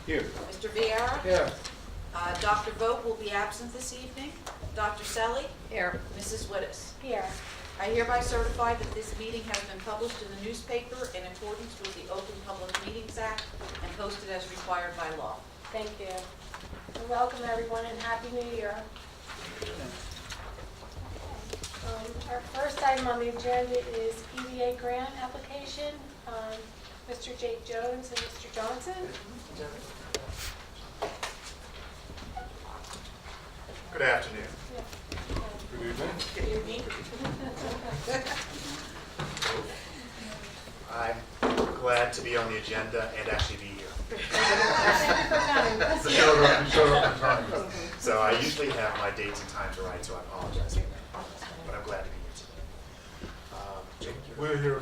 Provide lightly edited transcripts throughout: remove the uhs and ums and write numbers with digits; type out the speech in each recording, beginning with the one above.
Here. Mr. Viera? Here. Dr. Vogt will be absent this evening. Dr. Selly? Here. Mrs. Wittes? Here. I hereby certify that this meeting has been published in the newspaper in accordance with the Open Public Meetings Act and posted as required by law. Thank you. And welcome everyone and Happy New Year. Our first item on the agenda is EDA grant application. Mr. Jake Jones and Mr. Johnson. Good afternoon. Good evening. Good evening. I'm glad to be on the agenda and actually be here. Thank you for coming. You showed up in time. So I usually have my dates and times right, so I apologize for that. But I'm glad to be here today. Jake, you're- We're here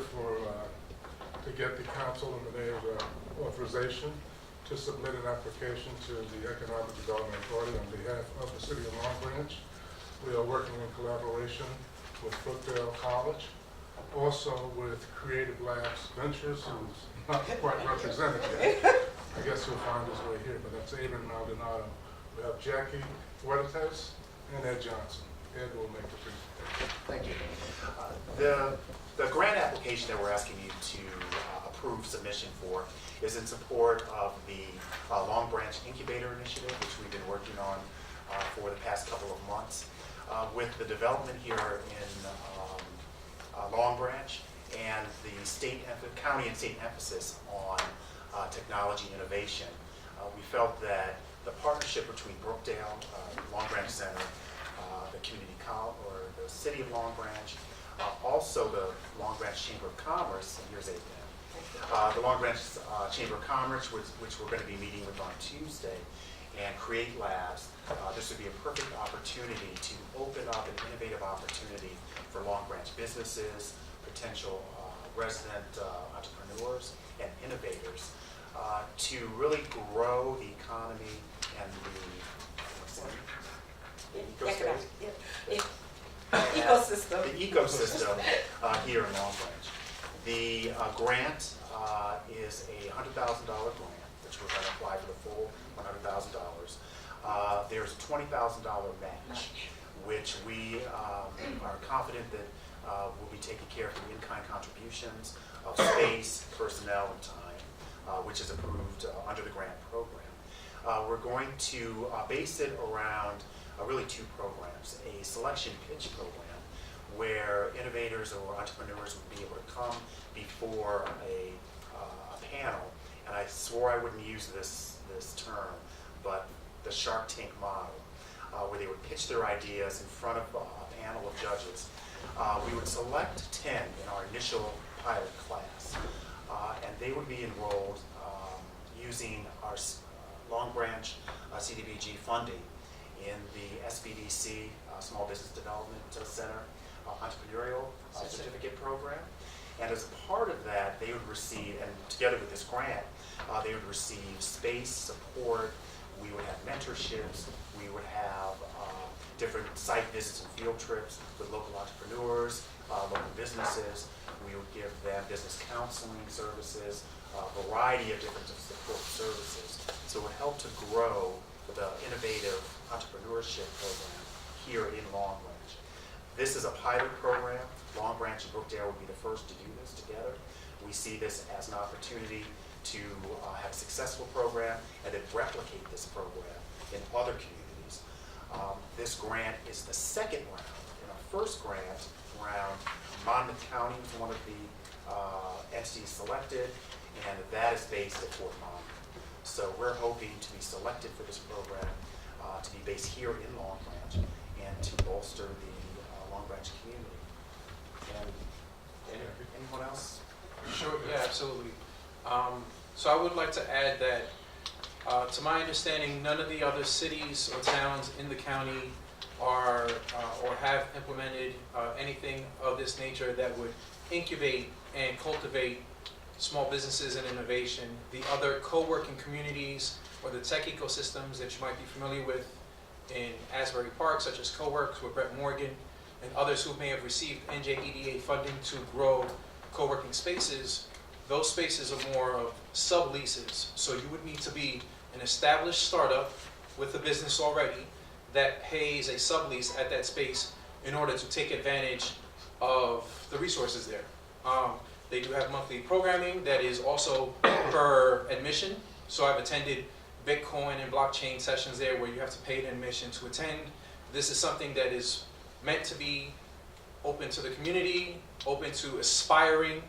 to get the council and the mayor's authorization to submit an application to the Economic Development Authority on behalf of the city of Long Branch. We are working in collaboration with Brookdale College, also with Creative Labs Ventures, who's not quite represented yet. I guess he'll find his way here, but that's Adrian Maldonado. We have Jackie Fuertes and Ed Johnson. Ed will make the presentation. Thank you. The grant application that we're asking you to approve submission for is in support of the Long Branch Incubator Initiative, which we've been working on for the past couple of months. With the development here in Long Branch and the county and state emphasis on technology innovation, we felt that the partnership between Brookdale, Long Branch Center, the community college, or the city of Long Branch, also the Long Branch Chamber of Commerce, and here's the Long Branch Chamber of Commerce, which we're going to be meeting with on Tuesday, and Create Labs. This would be a perfect opportunity to open up an innovative opportunity for Long Branch businesses, potential resident entrepreneurs, and innovators to really grow the economy and Ecosystem. the ecosystem here in Long Branch. The grant is a $100,000 grant, which we're going to apply for the full $100,000. There's a $20,000 match, which we are confident that will be taking care of the in-kind contributions of space, personnel, and time, which is approved under the grant program. We're going to base it around really two programs: a selection pitch program, where innovators or entrepreneurs would be able to come before a panel, and I swore I wouldn't use this term, but the Shark Tank model, where they would pitch their ideas in front of a panel of judges. We would select 10 in our initial pilot class, and they would be enrolled using our Long Branch CDBG funding in the SBDC, Small Business Development Center Entrepreneurial Certificate Program. And as a part of that, they would receive, and together with this grant, they would receive space, support. We would have mentorships. We would have different site visits and field trips with local entrepreneurs, local businesses. We would give them business counseling services, a variety of different support services. So it would help to grow the innovative entrepreneurship program here in Long Branch. This is a pilot program. Long Branch and Brookdale will be the first to do this together. We see this as an opportunity to have a successful program and then replicate this program in other communities. This grant is the second round. In our first grant round, Monmouth County was one of the entities selected, and that is based at Fort Monmouth. So we're hoping to be selected for this program to be based here in Long Branch and to bolster the Long Branch community. And anyone else? Sure, yeah, absolutely. So I would like to add that, to my understanding, none of the other cities or towns in the county are or have implemented anything of this nature that would incubate and cultivate small businesses and innovation. The other co-working communities or the tech ecosystems that you might be familiar with in Asbury Park, such as CoWorks with Brett Morgan, and others who may have received NJEDA funding to grow co-working spaces, those spaces are more of subleases. So you would need to be an established startup with a business already that pays a sublease at that space in order to take advantage of the resources there. They do have monthly programming that is also per admission. So I've attended Bitcoin and blockchain sessions there where you have to pay an admission to attend. This is something that is meant to be open to the community, open to aspiring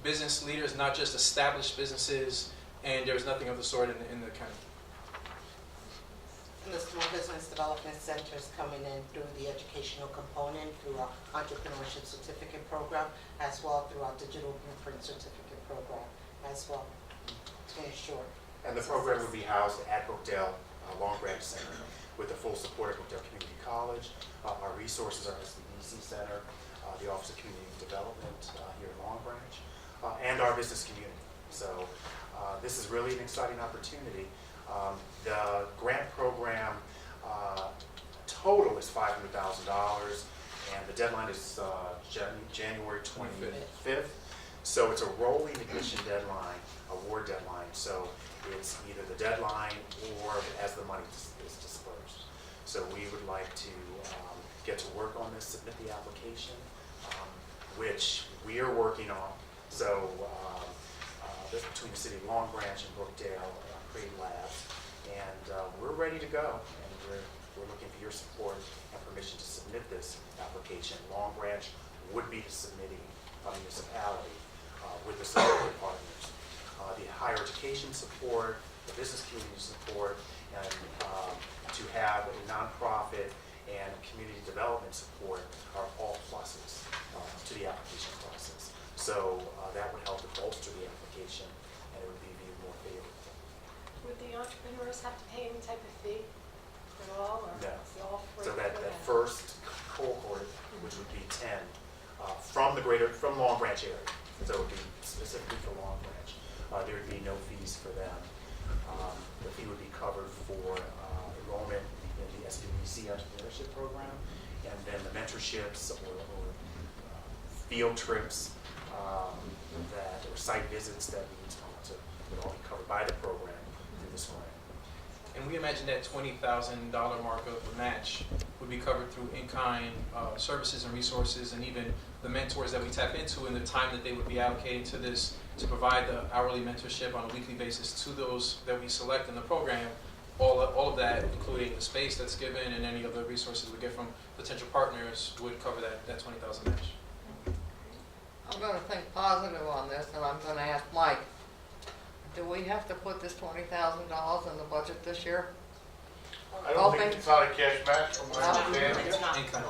business leaders, not just established businesses, and there's nothing of the sort in the county. And the Small Business Development Center is coming in through the educational component, through our entrepreneurship certificate program, as well through our digital blueprint certificate program as well, to ensure. And the program will be housed at Brookdale Long Branch Center with the full support of Brookdale Community College. Our resources are the EC Center, the Office of Community Development here in Long Branch, and our business community. So this is really an exciting opportunity. The grant program total is $500,000, and the deadline is January 25th. So it's a rolling admission deadline, award deadline. So it's either the deadline or as the money is dispersed. So we would like to get to work on this, submit the application, which we are working on. So this between the city of Long Branch and Brookdale, Create Labs, and we're ready to go. And we're looking for your support and permission to submit this application. Long Branch would be the submitting municipality with the support partners. The higher education support, the business community support, and to have a nonprofit and community development support are all pluses to the application process. So that would help to bolster the application, and it would be viewed more favorably. Would the entrepreneurs have to pay any type of fee at all, or No. is it all free? So that for them? first cohort, which would be 10 from Long Branch area, so it would be specifically for Long Branch. There would be no fees for them. The fee would be covered for enrollment in the SBDC entrepreneurship program, and then the mentorships or field trips or site visits that we sponsor would all be covered by the program through this grant. And we imagine that $20,000 mark of the match would be covered through in-kind services and resources, and even the mentors that we tap into and the time that they would be allocating to this to provide the hourly mentorship on a weekly basis to those that we select in the program. All of that, including the space that's given and any other resources we get from potential partners, would cover that $20,000 match. I'm going to think positive on this, and I'm going to ask Mike, do we have to put this $20,000 in the budget this year? I don't think it's not a cash match from my understanding. It's not. In-kind.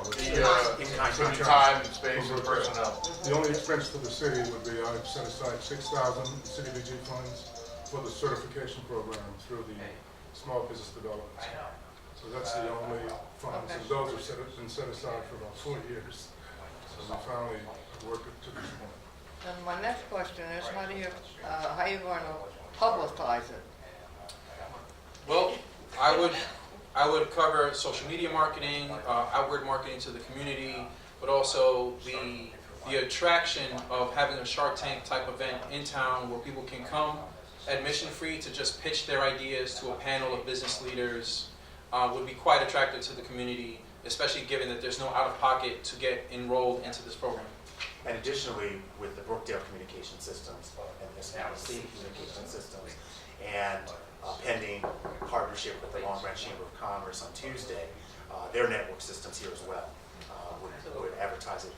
It's time and space and personnel. The only expense for the city would be, I've set aside $6,000 in CDBG funds for the certification program through the Small Business Development Center. So that's the only funds, and those have been set aside for about 4 years. So we finally worked it to this point. And my next question is, how are you going to publicize it? Well, I would cover social media marketing, outward marketing to the community, but also the attraction of having a Shark Tank type event in town where people can come admission free to just pitch their ideas to a panel of business leaders would be quite attractive to the community, especially given that there's no out-of-pocket to get enrolled into this program. And additionally, with the Brookdale Communication Systems and the SMC Communication Systems, and pending partnership with the Long Branch Chamber of Commerce on Tuesday, their network systems here as well would advertise it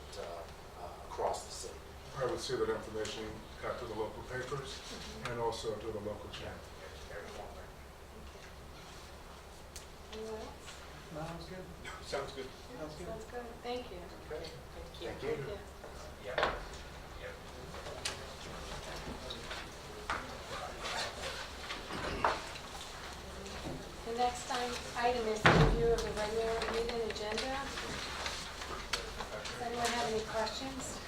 across the city. I would see that information out to the local papers and also to the local channel. Anyone else? Sounds good. Sounds good. Thank you. Thank you. Thank you. The next item is the review of the regular meeting agenda. Does anyone have any questions?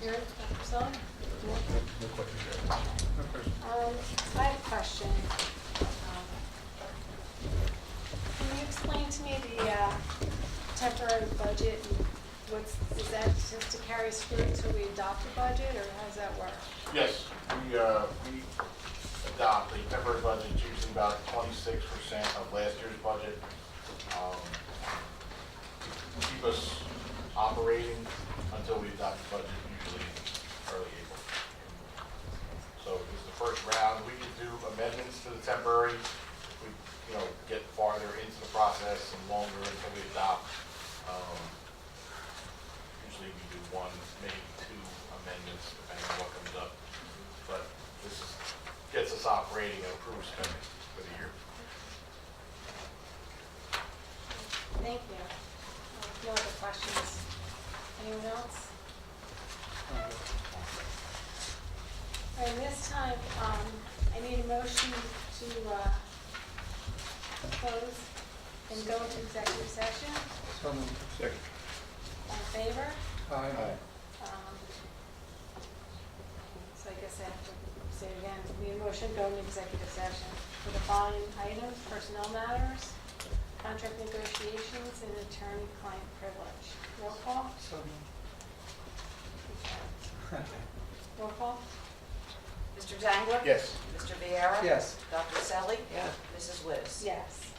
Here, Dr. Sullivan? I have a question. Can you explain to me the temporary budget? Is that just to carry us through until we adopt the budget, or how does that work? Yes, we adopt a temporary budget using about 26% of last year's budget. To keep us operating until we adopt the budget, usually early April. So this is the first round. We can do amendments to the temporary if we, get farther into the process and longer until we adopt. Usually we do one, maybe two amendments, depending on what comes up. But gets us operating and approves spending for the year. Thank you. No other questions? Anyone else? All right, this time, I need a motion to close and go into executive session. Second. All in favor? Aye. So I guess I have to say it again. We need a motion to go into executive session for the following items: personnel matters, contract negotiations, and attorney-client privilege. Roll call? Roll call? Mr. Dangler? Yes. Mr. Viera? Yes. Dr. Selly? Yes. Mrs. Wittes? Yes.